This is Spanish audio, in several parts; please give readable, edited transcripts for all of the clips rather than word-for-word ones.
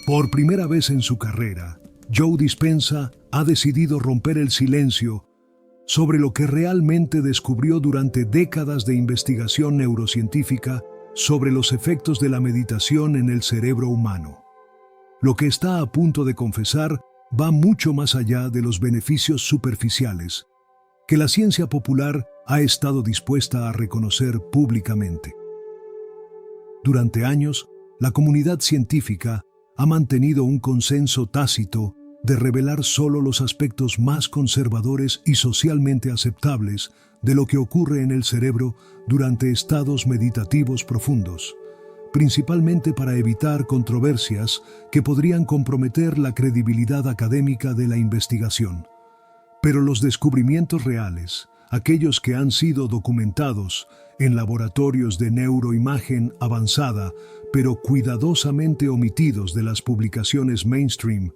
Por primera vez en su carrera, Joe Dispenza ha decidido romper el silencio sobre lo que realmente descubrió durante décadas de investigación neurocientífica sobre los efectos de la meditación en el cerebro humano. Lo que está a punto de confesar va mucho más allá de los beneficios superficiales que la ciencia popular ha estado dispuesta a reconocer públicamente. Durante años, la comunidad científica ha mantenido un consenso tácito de revelar solo los aspectos más conservadores y socialmente aceptables de lo que ocurre en el cerebro durante estados meditativos profundos, principalmente para evitar controversias que podrían comprometer la credibilidad académica de la investigación. Pero los descubrimientos reales, aquellos que han sido documentados en laboratorios de neuroimagen avanzada, pero cuidadosamente omitidos de las publicaciones mainstream,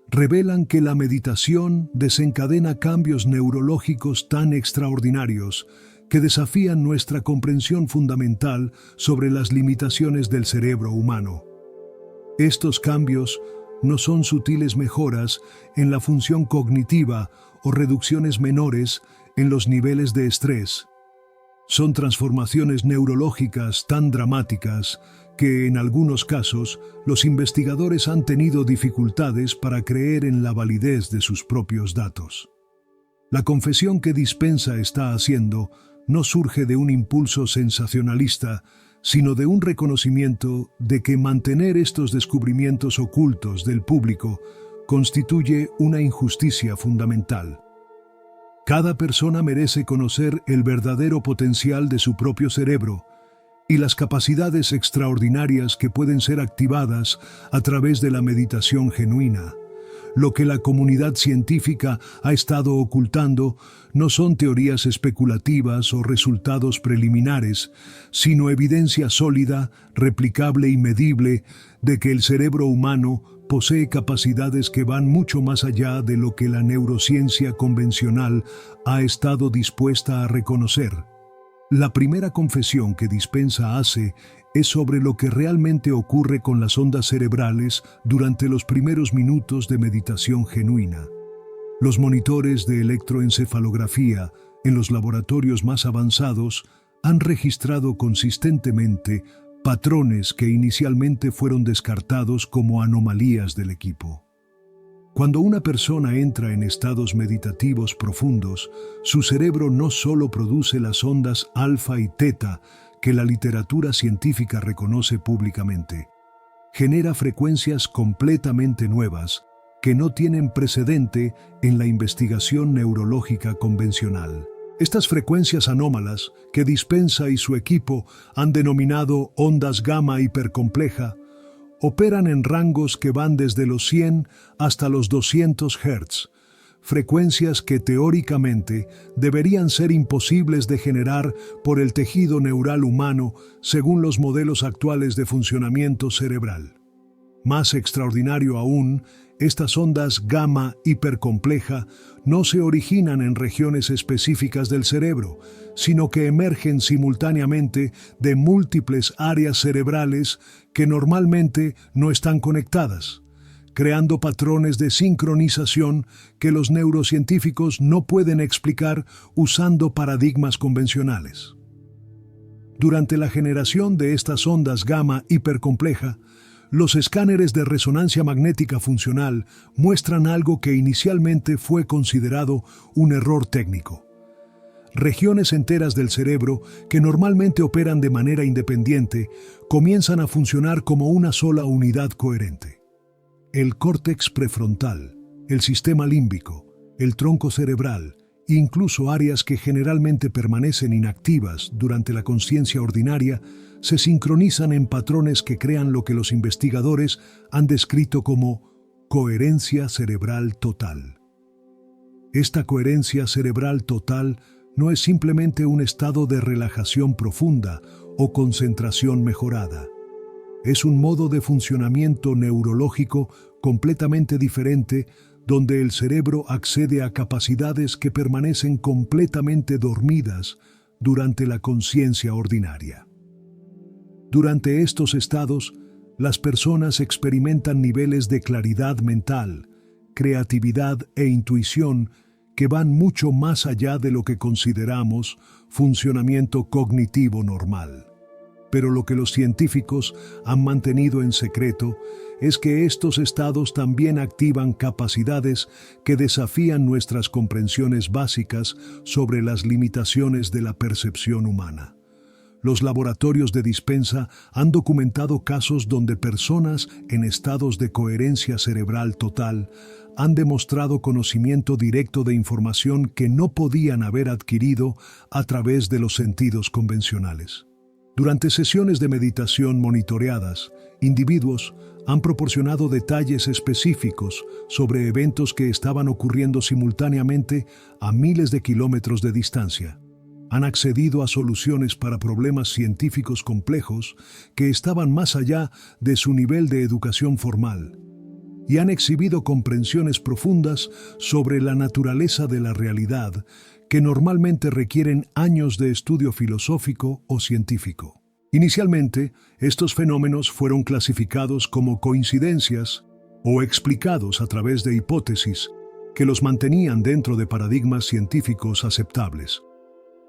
revelan que la meditación desencadena cambios neurológicos tan extraordinarios que desafían nuestra comprensión fundamental sobre las limitaciones del cerebro humano. Estos cambios no son sutiles mejoras en la función cognitiva o reducciones menores en los niveles de estrés. Son transformaciones neurológicas tan dramáticas que, en algunos casos, los investigadores han tenido dificultades para creer en la validez de sus propios datos. La confesión que Dispenza está haciendo no surge de un impulso sensacionalista, sino de un reconocimiento de que mantener estos descubrimientos ocultos del público constituye una injusticia fundamental. Cada persona merece conocer el verdadero potencial de su propio cerebro y las capacidades extraordinarias que pueden ser activadas a través de la meditación genuina. Lo que la comunidad científica ha estado ocultando no son teorías especulativas o resultados preliminares, sino evidencia sólida, replicable y medible de que el cerebro humano posee capacidades que van mucho más allá de lo que la neurociencia convencional ha estado dispuesta a reconocer. La primera confesión que Dispenza hace es sobre lo que realmente ocurre con las ondas cerebrales durante los primeros minutos de meditación genuina. Los monitores de electroencefalografía en los laboratorios más avanzados han registrado consistentemente patrones que inicialmente fueron descartados como anomalías del equipo. Cuando una persona entra en estados meditativos profundos, su cerebro no solo produce las ondas alfa y teta que la literatura científica reconoce públicamente, genera frecuencias completamente nuevas que no tienen precedente en la investigación neurológica convencional. Estas frecuencias anómalas, que Dispenza y su equipo han denominado ondas gamma hipercompleja, operan en rangos que van desde los 100 hasta los 200 Hz, frecuencias que teóricamente deberían ser imposibles de generar por el tejido neural humano según los modelos actuales de funcionamiento cerebral. Más extraordinario aún, estas ondas gamma hipercompleja no se originan en regiones específicas del cerebro, sino que emergen simultáneamente de múltiples áreas cerebrales que normalmente no están conectadas, creando patrones de sincronización que los neurocientíficos no pueden explicar usando paradigmas convencionales. Durante la generación de estas ondas gamma hipercompleja, los escáneres de resonancia magnética funcional muestran algo que inicialmente fue considerado un error técnico. Regiones enteras del cerebro, que normalmente operan de manera independiente, comienzan a funcionar como una sola unidad coherente. El córtex prefrontal, el sistema límbico, el tronco cerebral, e incluso áreas que generalmente permanecen inactivas durante la consciencia ordinaria, se sincronizan en patrones que crean lo que los investigadores han descrito como coherencia cerebral total. Esta coherencia cerebral total no es simplemente un estado de relajación profunda o concentración mejorada. Es un modo de funcionamiento neurológico completamente diferente donde el cerebro accede a capacidades que permanecen completamente dormidas durante la consciencia ordinaria. Durante estos estados, las personas experimentan niveles de claridad mental, creatividad e intuición que van mucho más allá de lo que consideramos funcionamiento cognitivo normal. Pero lo que los científicos han mantenido en secreto es que estos estados también activan capacidades que desafían nuestras comprensiones básicas sobre las limitaciones de la percepción humana. Los laboratorios de Dispensa han documentado casos donde personas en estados de coherencia cerebral total han demostrado conocimiento directo de información que no podían haber adquirido a través de los sentidos convencionales. Durante sesiones de meditación monitoreadas, individuos han proporcionado detalles específicos sobre eventos que estaban ocurriendo simultáneamente a miles de kilómetros de distancia. Han accedido a soluciones para problemas científicos complejos que estaban más allá de su nivel de educación formal, y han exhibido comprensiones profundas sobre la naturaleza de la realidad que normalmente requieren años de estudio filosófico o científico. Inicialmente, estos fenómenos fueron clasificados como coincidencias o explicados a través de hipótesis que los mantenían dentro de paradigmas científicos aceptables.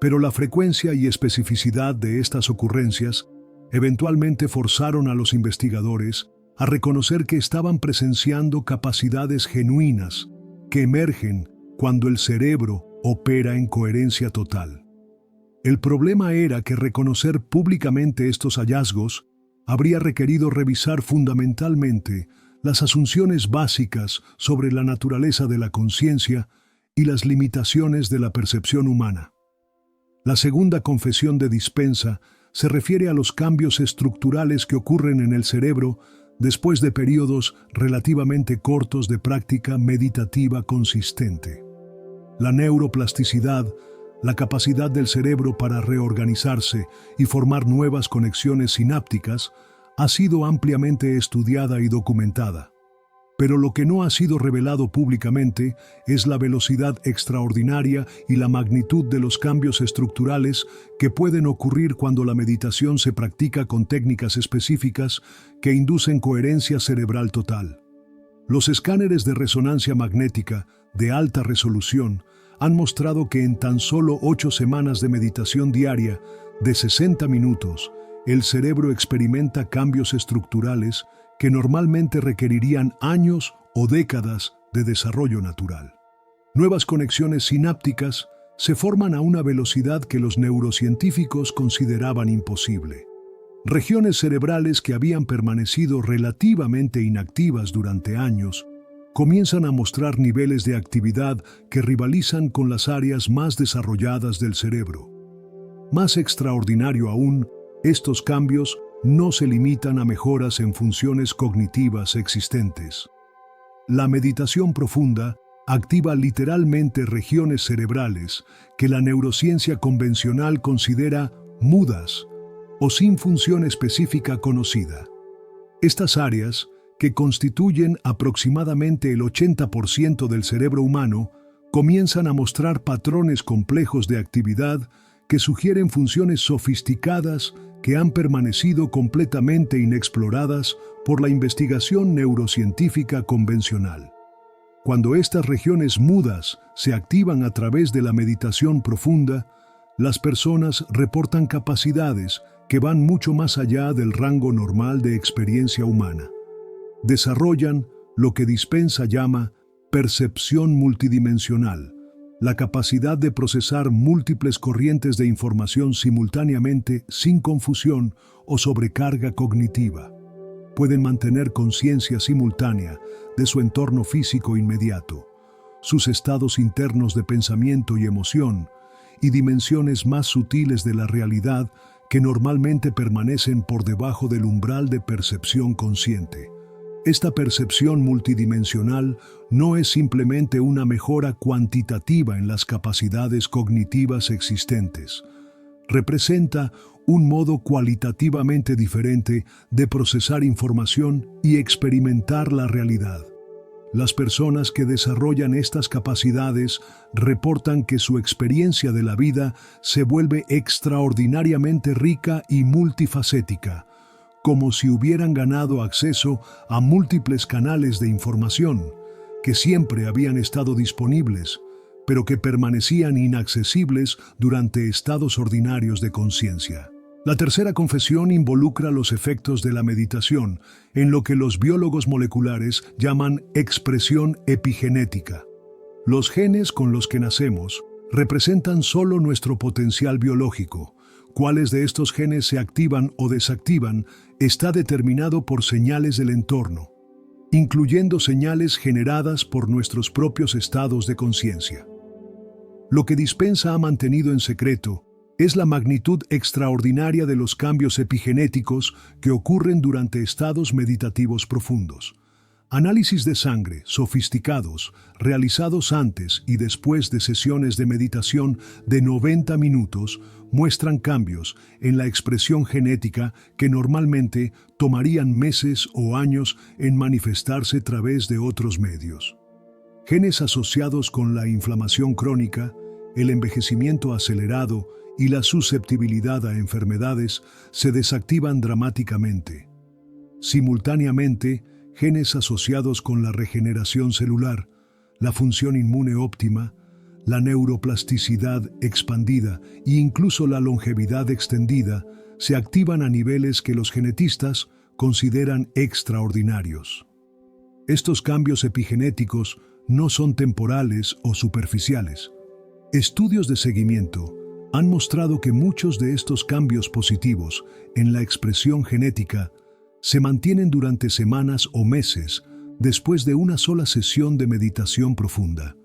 Pero la frecuencia y especificidad de estas ocurrencias eventualmente forzaron a los investigadores a reconocer que estaban presenciando capacidades genuinas que emergen cuando el cerebro opera en coherencia total. El problema era que reconocer públicamente estos hallazgos habría requerido revisar fundamentalmente las asunciones básicas sobre la naturaleza de la conciencia y las limitaciones de la percepción humana. La segunda confesión de Dispensa se refiere a los cambios estructurales que ocurren en el cerebro después de periodos relativamente cortos de práctica meditativa consistente. La neuroplasticidad, la capacidad del cerebro para reorganizarse y formar nuevas conexiones sinápticas, ha sido ampliamente estudiada y documentada. Pero lo que no ha sido revelado públicamente es la velocidad extraordinaria y la magnitud de los cambios estructurales que pueden ocurrir cuando la meditación se practica con técnicas específicas que inducen coherencia cerebral total. Los escáneres de resonancia magnética de alta resolución han mostrado que en tan solo 8 semanas de meditación diaria de 60 minutos, el cerebro experimenta cambios estructurales que normalmente requerirían años o décadas de desarrollo natural. Nuevas conexiones sinápticas se forman a una velocidad que los neurocientíficos consideraban imposible. Regiones cerebrales que habían permanecido relativamente inactivas durante años comienzan a mostrar niveles de actividad que rivalizan con las áreas más desarrolladas del cerebro. Más extraordinario aún, estos cambios no se limitan a mejoras en funciones cognitivas existentes. La meditación profunda activa literalmente regiones cerebrales que la neurociencia convencional considera mudas o sin función específica conocida. Estas áreas, que constituyen aproximadamente el 80% del cerebro humano, comienzan a mostrar patrones complejos de actividad que sugieren funciones sofisticadas que han permanecido completamente inexploradas por la investigación neurocientífica convencional. Cuando estas regiones mudas se activan a través de la meditación profunda, las personas reportan capacidades que van mucho más allá del rango normal de experiencia humana. Desarrollan lo que Dispensa llama percepción multidimensional, la capacidad de procesar múltiples corrientes de información simultáneamente sin confusión o sobrecarga cognitiva. Pueden mantener conciencia simultánea de su entorno físico inmediato, sus estados internos de pensamiento y emoción, y dimensiones más sutiles de la realidad que normalmente permanecen por debajo del umbral de percepción consciente. Esta percepción multidimensional no es simplemente una mejora cuantitativa en las capacidades cognitivas existentes. Representa un modo cualitativamente diferente de procesar información y experimentar la realidad. Las personas que desarrollan estas capacidades reportan que su experiencia de la vida se vuelve extraordinariamente rica y multifacética, como si hubieran ganado acceso a múltiples canales de información que siempre habían estado disponibles, pero que permanecían inaccesibles durante estados ordinarios de conciencia. La tercera confesión involucra los efectos de la meditación en lo que los biólogos moleculares llaman expresión epigenética. Los genes con los que nacemos representan solo nuestro potencial biológico. Cuáles de estos genes se activan o desactivan está determinado por señales del entorno, incluyendo señales generadas por nuestros propios estados de conciencia. Lo que Dispenza ha mantenido en secreto es la magnitud extraordinaria de los cambios epigenéticos que ocurren durante estados meditativos profundos. Análisis de sangre sofisticados, realizados antes y después de sesiones de meditación de 90 minutos, muestran cambios en la expresión genética que normalmente tomarían meses o años en manifestarse a través de otros medios. Genes asociados con la inflamación crónica, el envejecimiento acelerado y la susceptibilidad a enfermedades se desactivan dramáticamente. Simultáneamente, genes asociados con la regeneración celular, la función inmune óptima, la neuroplasticidad expandida e incluso la longevidad extendida se activan a niveles que los genetistas consideran extraordinarios. Estos cambios epigenéticos no son temporales o superficiales. Estudios de seguimiento han mostrado que muchos de estos cambios positivos en la expresión genética se mantienen durante semanas o meses después de una sola sesión de meditación profunda.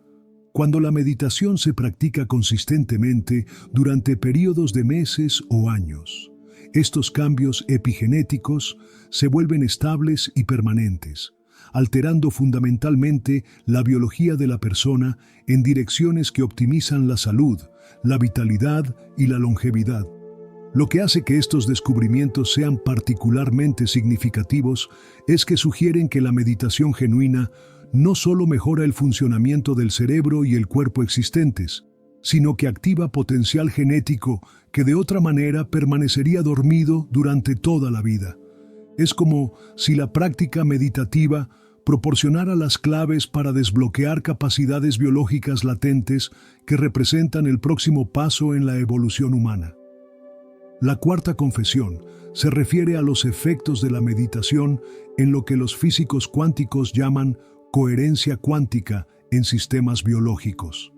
Cuando la meditación se practica consistentemente durante periodos de meses o años, estos cambios epigenéticos se vuelven estables y permanentes, alterando fundamentalmente la biología de la persona en direcciones que optimizan la salud, la vitalidad y la longevidad. Lo que hace que estos descubrimientos sean particularmente significativos es que sugieren que la meditación genuina no solo mejora el funcionamiento del cerebro y el cuerpo existentes, sino que activa potencial genético que de otra manera permanecería dormido durante toda la vida. Es como si la práctica meditativa proporcionara las claves para desbloquear capacidades biológicas latentes que representan el próximo paso en la evolución humana. La cuarta confesión se refiere a los efectos de la meditación en lo que los físicos cuánticos llaman coherencia cuántica en sistemas biológicos.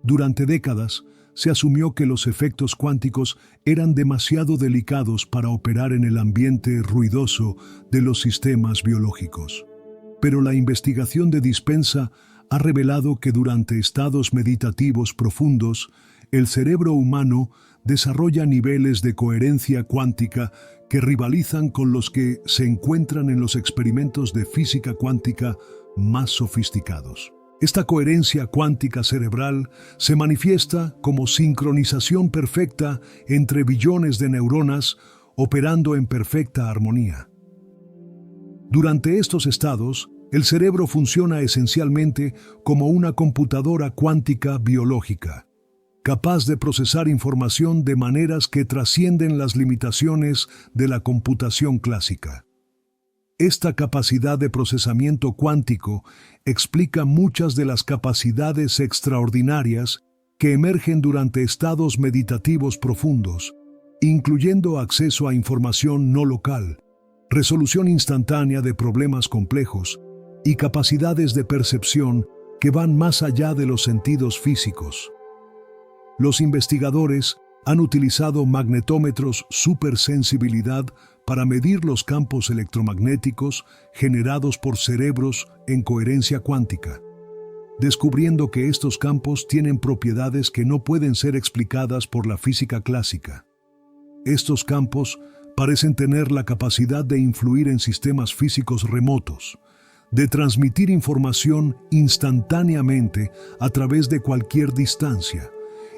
Durante décadas, se asumió que los efectos cuánticos eran demasiado delicados para operar en el ambiente ruidoso de los sistemas biológicos. Pero la investigación de Dispenza ha revelado que durante estados meditativos profundos, el cerebro humano desarrolla niveles de coherencia cuántica que rivalizan con los que se encuentran en los experimentos de física cuántica más sofisticados. Esta coherencia cuántica cerebral se manifiesta como sincronización perfecta entre billones de neuronas operando en perfecta armonía. Durante estos estados, el cerebro funciona esencialmente como una computadora cuántica biológica, capaz de procesar información de maneras que trascienden las limitaciones de la computación clásica. Esta capacidad de procesamiento cuántico explica muchas de las capacidades extraordinarias que emergen durante estados meditativos profundos, incluyendo acceso a información no local, resolución instantánea de problemas complejos y capacidades de percepción que van más allá de los sentidos físicos. Los investigadores han utilizado magnetómetros supersensibilidad para medir los campos electromagnéticos generados por cerebros en coherencia cuántica, descubriendo que estos campos tienen propiedades que no pueden ser explicadas por la física clásica. Estos campos parecen tener la capacidad de influir en sistemas físicos remotos, de transmitir información instantáneamente a través de cualquier distancia,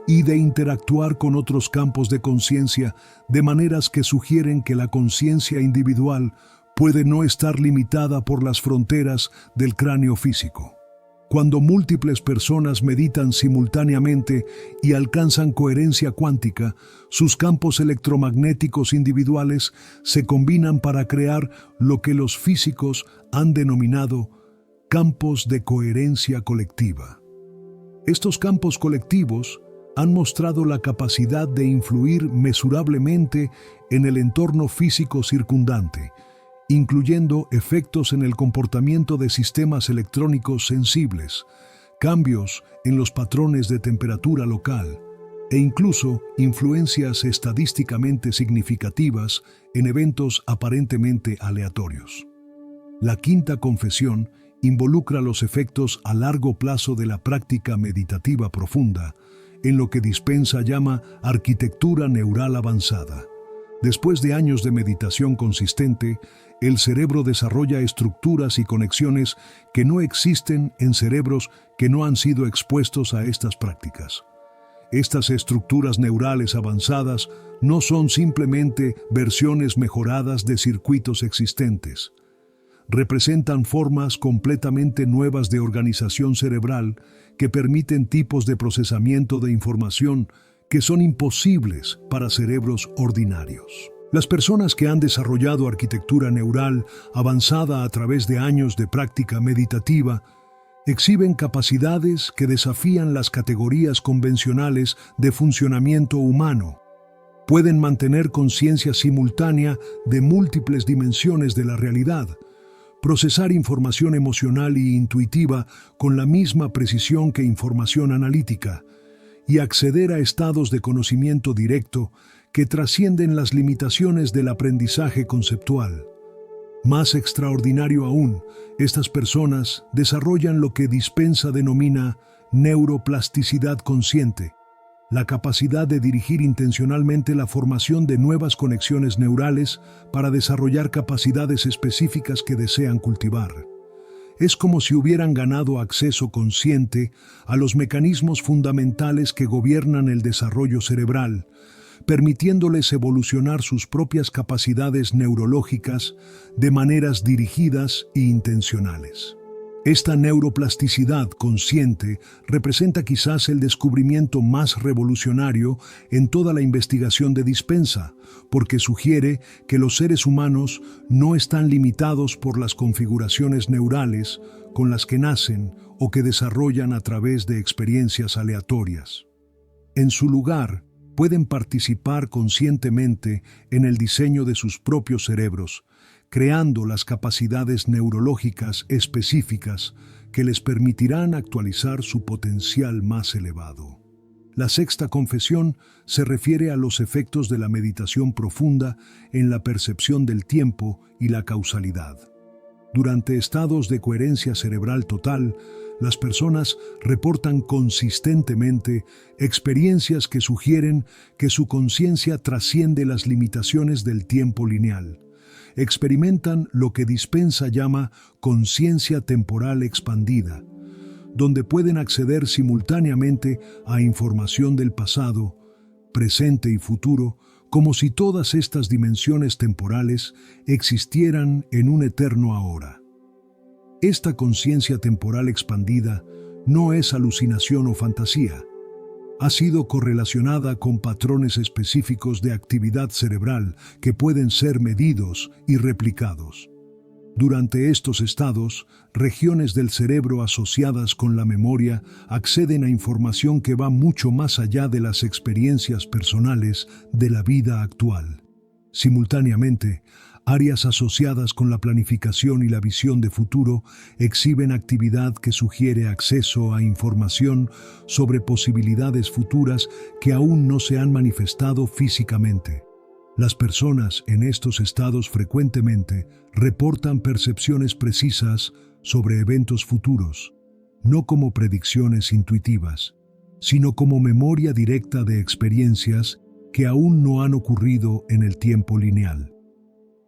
y de interactuar con otros campos de conciencia de maneras que sugieren que la conciencia individual puede no estar limitada por las fronteras del cráneo físico. Cuando múltiples personas meditan simultáneamente y alcanzan coherencia cuántica, sus campos electromagnéticos individuales se combinan para crear lo que los físicos han denominado campos de coherencia colectiva. Estos campos colectivos han mostrado la capacidad de influir mesurablemente en el entorno físico circundante, incluyendo efectos en el comportamiento de sistemas electrónicos sensibles, cambios en los patrones de temperatura local e incluso influencias estadísticamente significativas en eventos aparentemente aleatorios. La quinta confesión involucra los efectos a largo plazo de la práctica meditativa profunda, en lo que Dispenza llama arquitectura neural avanzada. Después de años de meditación consistente, el cerebro desarrolla estructuras y conexiones que no existen en cerebros que no han sido expuestos a estas prácticas. Estas estructuras neurales avanzadas no son simplemente versiones mejoradas de circuitos existentes. Representan formas completamente nuevas de organización cerebral que permiten tipos de procesamiento de información que son imposibles para cerebros ordinarios. Las personas que han desarrollado arquitectura neural avanzada a través de años de práctica meditativa exhiben capacidades que desafían las categorías convencionales de funcionamiento humano. Pueden mantener conciencia simultánea de múltiples dimensiones de la realidad, procesar información emocional e intuitiva con la misma precisión que información analítica, y acceder a estados de conocimiento directo que trascienden las limitaciones del aprendizaje conceptual. Más extraordinario aún, estas personas desarrollan lo que Dispenza denomina neuroplasticidad consciente, la capacidad de dirigir intencionalmente la formación de nuevas conexiones neurales para desarrollar capacidades específicas que desean cultivar. Es como si hubieran ganado acceso consciente a los mecanismos fundamentales que gobiernan el desarrollo cerebral, permitiéndoles evolucionar sus propias capacidades neurológicas de maneras dirigidas e intencionales. Esta neuroplasticidad consciente representa quizás el descubrimiento más revolucionario en toda la investigación de Dispenza, porque sugiere que los seres humanos no están limitados por las configuraciones neurales con las que nacen o que desarrollan a través de experiencias aleatorias. En su lugar, pueden participar conscientemente en el diseño de sus propios cerebros, creando las capacidades neurológicas específicas que les permitirán actualizar su potencial más elevado. La sexta confesión se refiere a los efectos de la meditación profunda en la percepción del tiempo y la causalidad. Durante estados de coherencia cerebral total, las personas reportan consistentemente experiencias que sugieren que su conciencia trasciende las limitaciones del tiempo lineal. Experimentan lo que Dispenza llama conciencia temporal expandida, donde pueden acceder simultáneamente a información del pasado, presente y futuro, como si todas estas dimensiones temporales existieran en un eterno ahora. Esta conciencia temporal expandida no es alucinación o fantasía. Ha sido correlacionada con patrones específicos de actividad cerebral que pueden ser medidos y replicados. Durante estos estados, regiones del cerebro asociadas con la memoria acceden a información que va mucho más allá de las experiencias personales de la vida actual. Simultáneamente, áreas asociadas con la planificación y la visión de futuro exhiben actividad que sugiere acceso a información sobre posibilidades futuras que aún no se han manifestado físicamente. Las personas en estos estados frecuentemente reportan percepciones precisas sobre eventos futuros, no como predicciones intuitivas, sino como memoria directa de experiencias que aún no han ocurrido en el tiempo lineal.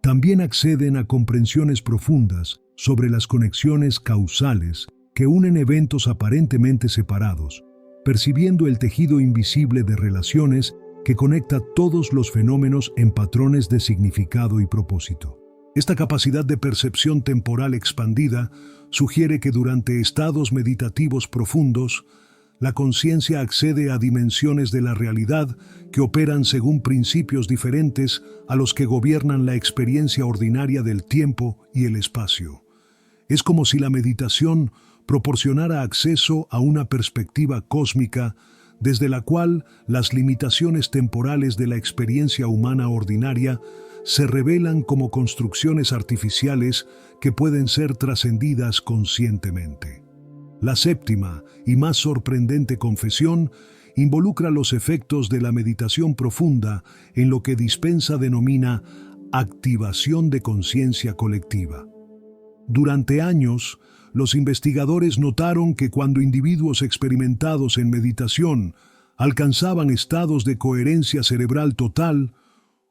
También acceden a comprensiones profundas sobre las conexiones causales que unen eventos aparentemente separados, percibiendo el tejido invisible de relaciones que conecta todos los fenómenos en patrones de significado y propósito. Esta capacidad de percepción temporal expandida sugiere que durante estados meditativos profundos, la conciencia accede a dimensiones de la realidad que operan según principios diferentes a los que gobiernan la experiencia ordinaria del tiempo y el espacio. Es como si la meditación proporcionara acceso a una perspectiva cósmica desde la cual las limitaciones temporales de la experiencia humana ordinaria se revelan como construcciones artificiales que pueden ser trascendidas conscientemente. La séptima y más sorprendente confesión involucra los efectos de la meditación profunda en lo que Dispensa denomina activación de conciencia colectiva. Durante años, los investigadores notaron que cuando individuos experimentados en meditación alcanzaban estados de coherencia cerebral total,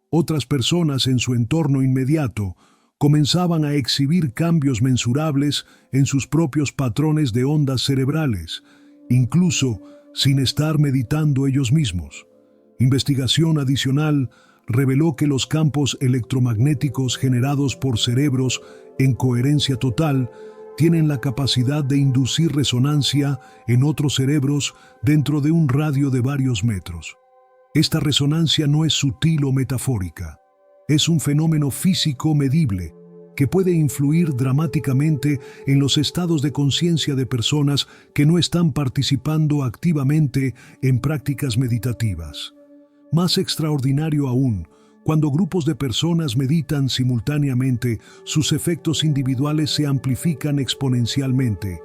otras personas en su entorno inmediato comenzaban a exhibir cambios mensurables en sus propios patrones de ondas cerebrales, incluso sin estar meditando ellos mismos. Investigación adicional reveló que los campos electromagnéticos generados por cerebros en coherencia total tienen la capacidad de inducir resonancia en otros cerebros dentro de un radio de varios metros. Esta resonancia no es sutil o metafórica. Es un fenómeno físico medible que puede influir dramáticamente en los estados de conciencia de personas que no están participando activamente en prácticas meditativas. Más extraordinario aún, cuando grupos de personas meditan simultáneamente, sus efectos individuales se amplifican exponencialmente,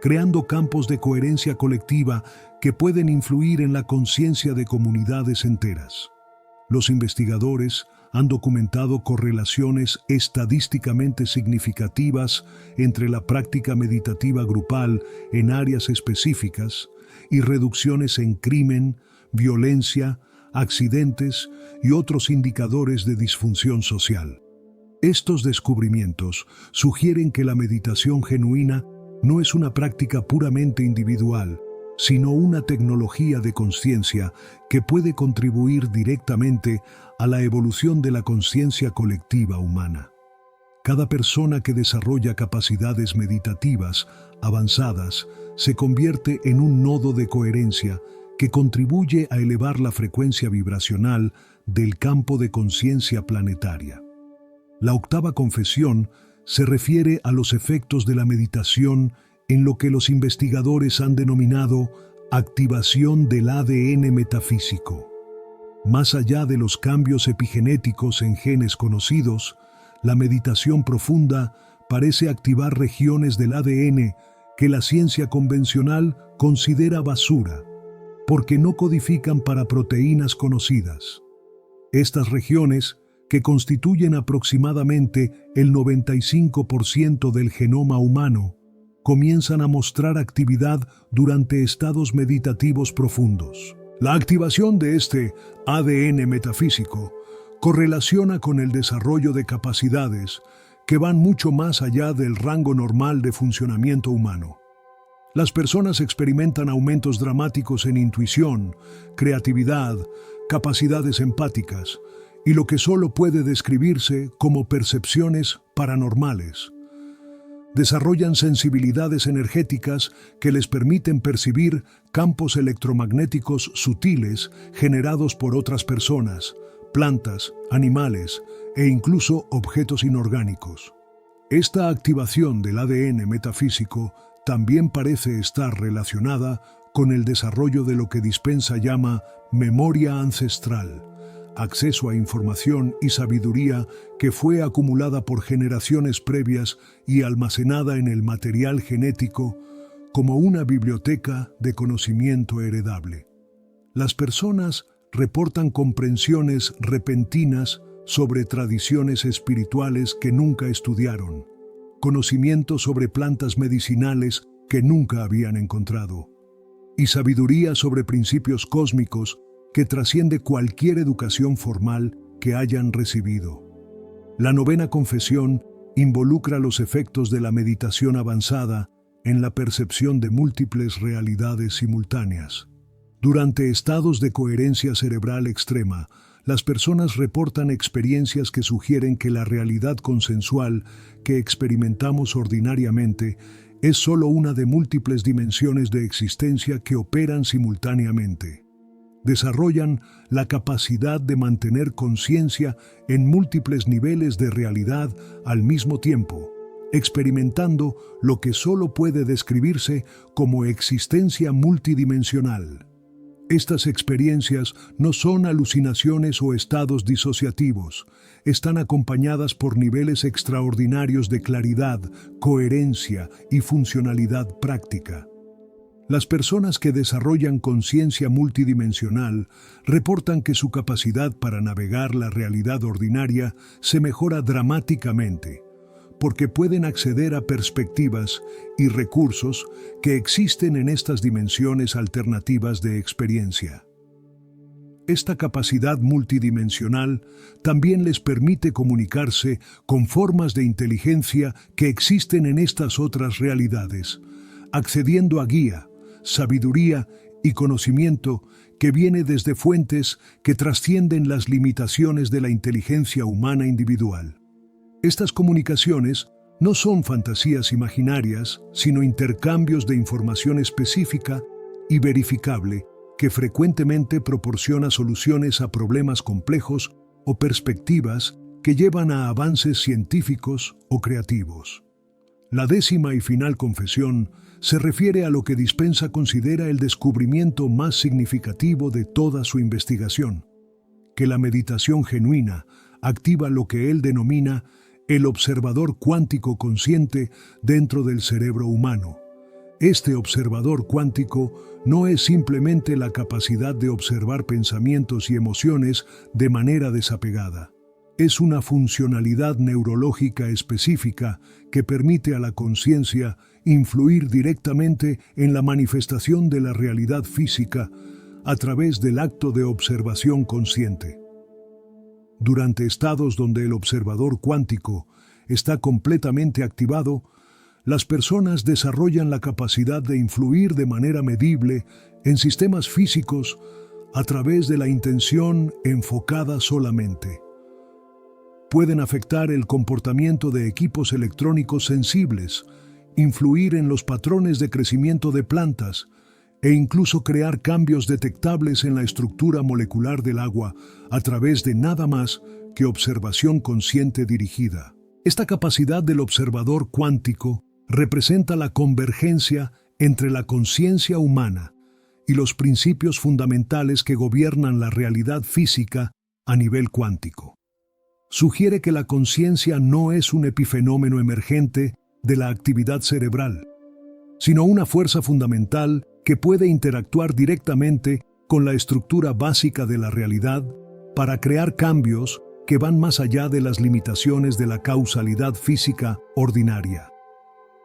creando campos de coherencia colectiva que pueden influir en la conciencia de comunidades enteras. Los investigadores han documentado correlaciones estadísticamente significativas entre la práctica meditativa grupal en áreas específicas y reducciones en crimen, violencia, accidentes y otros indicadores de disfunción social. Estos descubrimientos sugieren que la meditación genuina no es una práctica puramente individual, sino una tecnología de conciencia que puede contribuir directamente a la evolución de la conciencia colectiva humana. Cada persona que desarrolla capacidades meditativas avanzadas se convierte en un nodo de coherencia que contribuye a elevar la frecuencia vibracional del campo de conciencia planetaria. La octava confesión se refiere a los efectos de la meditación en lo que los investigadores han denominado activación del ADN metafísico. Más allá de los cambios epigenéticos en genes conocidos, la meditación profunda parece activar regiones del ADN que la ciencia convencional considera basura, porque no codifican para proteínas conocidas. Estas regiones, que constituyen aproximadamente el 95% del genoma humano, comienzan a mostrar actividad durante estados meditativos profundos. La activación de este ADN metafísico correlaciona con el desarrollo de capacidades que van mucho más allá del rango normal de funcionamiento humano. Las personas experimentan aumentos dramáticos en intuición, creatividad, capacidades empáticas y lo que solo puede describirse como percepciones paranormales. Desarrollan sensibilidades energéticas que les permiten percibir campos electromagnéticos sutiles generados por otras personas, plantas, animales e incluso objetos inorgánicos. Esta activación del ADN metafísico también parece estar relacionada con el desarrollo de lo que Dispensa llama memoria ancestral, acceso a información y sabiduría que fue acumulada por generaciones previas y almacenada en el material genético como una biblioteca de conocimiento heredable. Las personas reportan comprensiones repentinas sobre tradiciones espirituales que nunca estudiaron, conocimiento sobre plantas medicinales que nunca habían encontrado, y sabiduría sobre principios cósmicos que trasciende cualquier educación formal que hayan recibido. La novena confesión involucra los efectos de la meditación avanzada en la percepción de múltiples realidades simultáneas. Durante estados de coherencia cerebral extrema, las personas reportan experiencias que sugieren que la realidad consensual que experimentamos ordinariamente es solo una de múltiples dimensiones de existencia que operan simultáneamente. Desarrollan la capacidad de mantener conciencia en múltiples niveles de realidad al mismo tiempo, experimentando lo que solo puede describirse como existencia multidimensional. Estas experiencias no son alucinaciones o estados disociativos, están acompañadas por niveles extraordinarios de claridad, coherencia y funcionalidad práctica. Las personas que desarrollan conciencia multidimensional reportan que su capacidad para navegar la realidad ordinaria se mejora dramáticamente, porque pueden acceder a perspectivas y recursos que existen en estas dimensiones alternativas de experiencia. Esta capacidad multidimensional también les permite comunicarse con formas de inteligencia que existen en estas otras realidades, accediendo a guía, sabiduría y conocimiento que viene desde fuentes que trascienden las limitaciones de la inteligencia humana individual. Estas comunicaciones no son fantasías imaginarias, sino intercambios de información específica y verificable que frecuentemente proporciona soluciones a problemas complejos o perspectivas que llevan a avances científicos o creativos. La 10ª y final confesión se refiere a lo que Dispenza considera el descubrimiento más significativo de toda su investigación, que la meditación genuina activa lo que él denomina el observador cuántico consciente dentro del cerebro humano. Este observador cuántico no es simplemente la capacidad de observar pensamientos y emociones de manera desapegada. Es una funcionalidad neurológica específica que permite a la conciencia influir directamente en la manifestación de la realidad física a través del acto de observación consciente. Durante estados donde el observador cuántico está completamente activado, las personas desarrollan la capacidad de influir de manera medible en sistemas físicos a través de la intención enfocada solamente. Pueden afectar el comportamiento de equipos electrónicos sensibles, influir en los patrones de crecimiento de plantas e incluso crear cambios detectables en la estructura molecular del agua a través de nada más que observación consciente dirigida. Esta capacidad del observador cuántico representa la convergencia entre la conciencia humana y los principios fundamentales que gobiernan la realidad física a nivel cuántico. Sugiere que la conciencia no es un epifenómeno emergente de la actividad cerebral, sino una fuerza fundamental que puede interactuar directamente con la estructura básica de la realidad para crear cambios que van más allá de las limitaciones de la causalidad física ordinaria.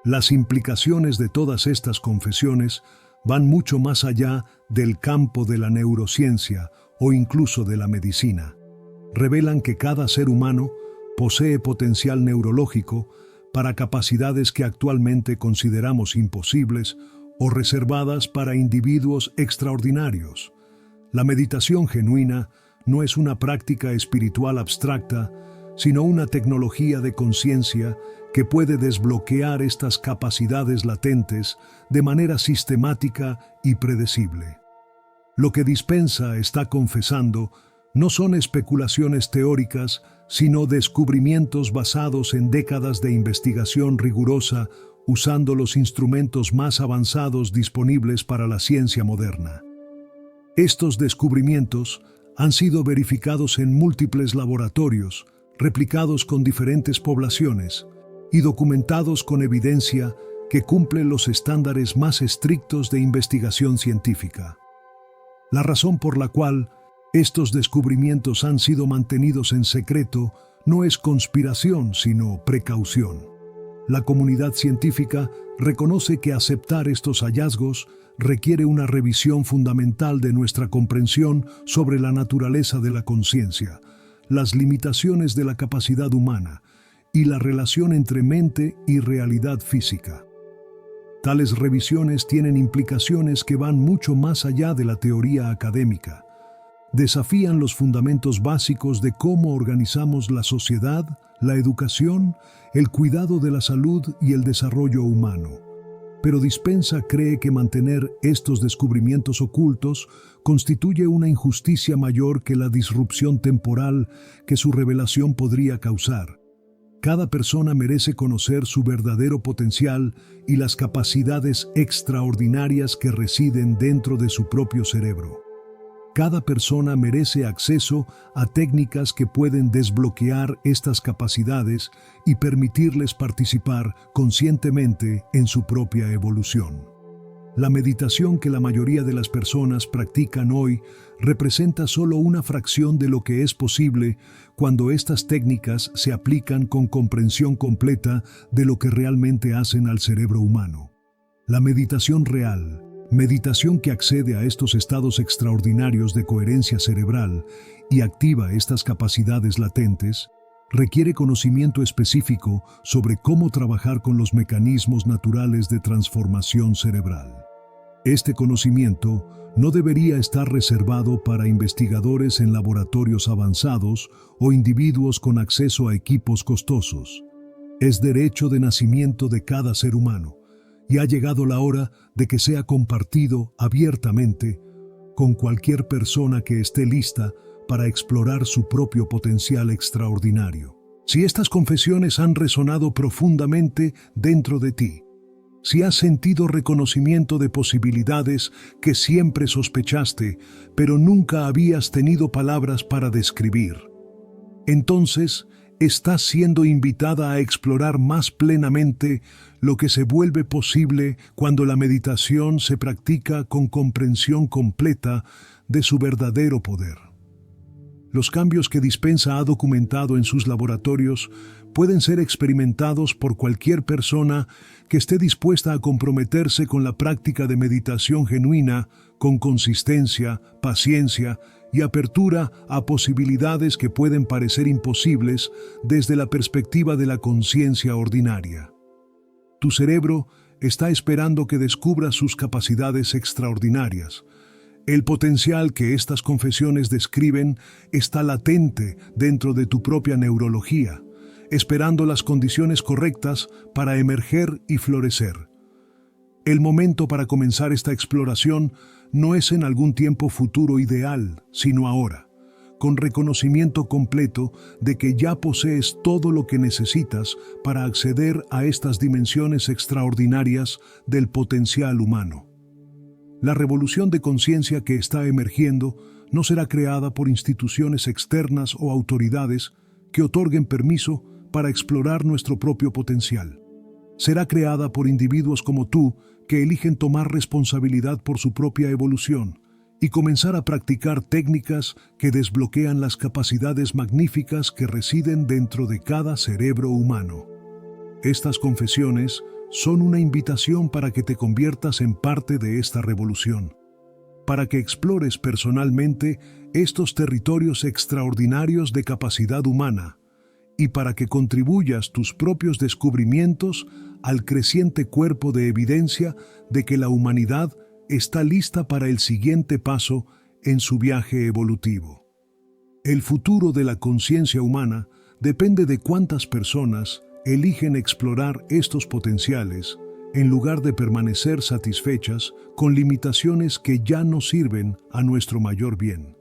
Las implicaciones de todas estas confesiones van mucho más allá del campo de la neurociencia o incluso de la medicina. Revelan que cada ser humano posee potencial neurológico para capacidades que actualmente consideramos imposibles o reservadas para individuos extraordinarios. La meditación genuina no es una práctica espiritual abstracta, sino una tecnología de conciencia que puede desbloquear estas capacidades latentes de manera sistemática y predecible. Lo que Dispenza está confesando no son especulaciones teóricas, sino descubrimientos basados en décadas de investigación rigurosa usando los instrumentos más avanzados disponibles para la ciencia moderna. Estos descubrimientos han sido verificados en múltiples laboratorios, replicados con diferentes poblaciones y documentados con evidencia que cumple los estándares más estrictos de investigación científica. La razón por la cual estos descubrimientos han sido mantenidos en secreto no es conspiración, sino precaución. La comunidad científica reconoce que aceptar estos hallazgos requiere una revisión fundamental de nuestra comprensión sobre la naturaleza de la conciencia, las limitaciones de la capacidad humana y la relación entre mente y realidad física. Tales revisiones tienen implicaciones que van mucho más allá de la teoría académica. Desafían los fundamentos básicos de cómo organizamos la sociedad, la educación, el cuidado de la salud y el desarrollo humano. Pero Dispenza cree que mantener estos descubrimientos ocultos constituye una injusticia mayor que la disrupción temporal que su revelación podría causar. Cada persona merece conocer su verdadero potencial y las capacidades extraordinarias que residen dentro de su propio cerebro. Cada persona merece acceso a técnicas que pueden desbloquear estas capacidades y permitirles participar conscientemente en su propia evolución. La meditación que la mayoría de las personas practican hoy representa solo una fracción de lo que es posible cuando estas técnicas se aplican con comprensión completa de lo que realmente hacen al cerebro humano. La meditación real, meditación que accede a estos estados extraordinarios de coherencia cerebral y activa estas capacidades latentes, requiere conocimiento específico sobre cómo trabajar con los mecanismos naturales de transformación cerebral. Este conocimiento no debería estar reservado para investigadores en laboratorios avanzados o individuos con acceso a equipos costosos. Es derecho de nacimiento de cada ser humano, y ha llegado la hora de que sea compartido abiertamente con cualquier persona que esté lista para explorar su propio potencial extraordinario. Si estas confesiones han resonado profundamente dentro de ti, si has sentido reconocimiento de posibilidades que siempre sospechaste, pero nunca habías tenido palabras para describir, entonces estás siendo invitada a explorar más plenamente lo que se vuelve posible cuando la meditación se practica con comprensión completa de su verdadero poder. Los cambios que Dispenza ha documentado en sus laboratorios pueden ser experimentados por cualquier persona que esté dispuesta a comprometerse con la práctica de meditación genuina, con consistencia, paciencia y apertura a posibilidades que pueden parecer imposibles desde la perspectiva de la conciencia ordinaria. Tu cerebro está esperando que descubras sus capacidades extraordinarias. El potencial que estas confesiones describen está latente dentro de tu propia neurología, esperando las condiciones correctas para emerger y florecer. El momento para comenzar esta exploración no es en algún tiempo futuro ideal, sino ahora, con reconocimiento completo de que ya posees todo lo que necesitas para acceder a estas dimensiones extraordinarias del potencial humano. La revolución de conciencia que está emergiendo no será creada por instituciones externas o autoridades que otorguen permiso para explorar nuestro propio potencial. Será creada por individuos como tú que eligen tomar responsabilidad por su propia evolución y comenzar a practicar técnicas que desbloquean las capacidades magníficas que residen dentro de cada cerebro humano. Estas confesiones son una invitación para que te conviertas en parte de esta revolución, para que explores personalmente estos territorios extraordinarios de capacidad humana y para que contribuyas tus propios descubrimientos al creciente cuerpo de evidencia de que la humanidad está lista para el siguiente paso en su viaje evolutivo. El futuro de la conciencia humana depende de cuántas personas eligen explorar estos potenciales en lugar de permanecer satisfechas con limitaciones que ya no sirven a nuestro mayor bien.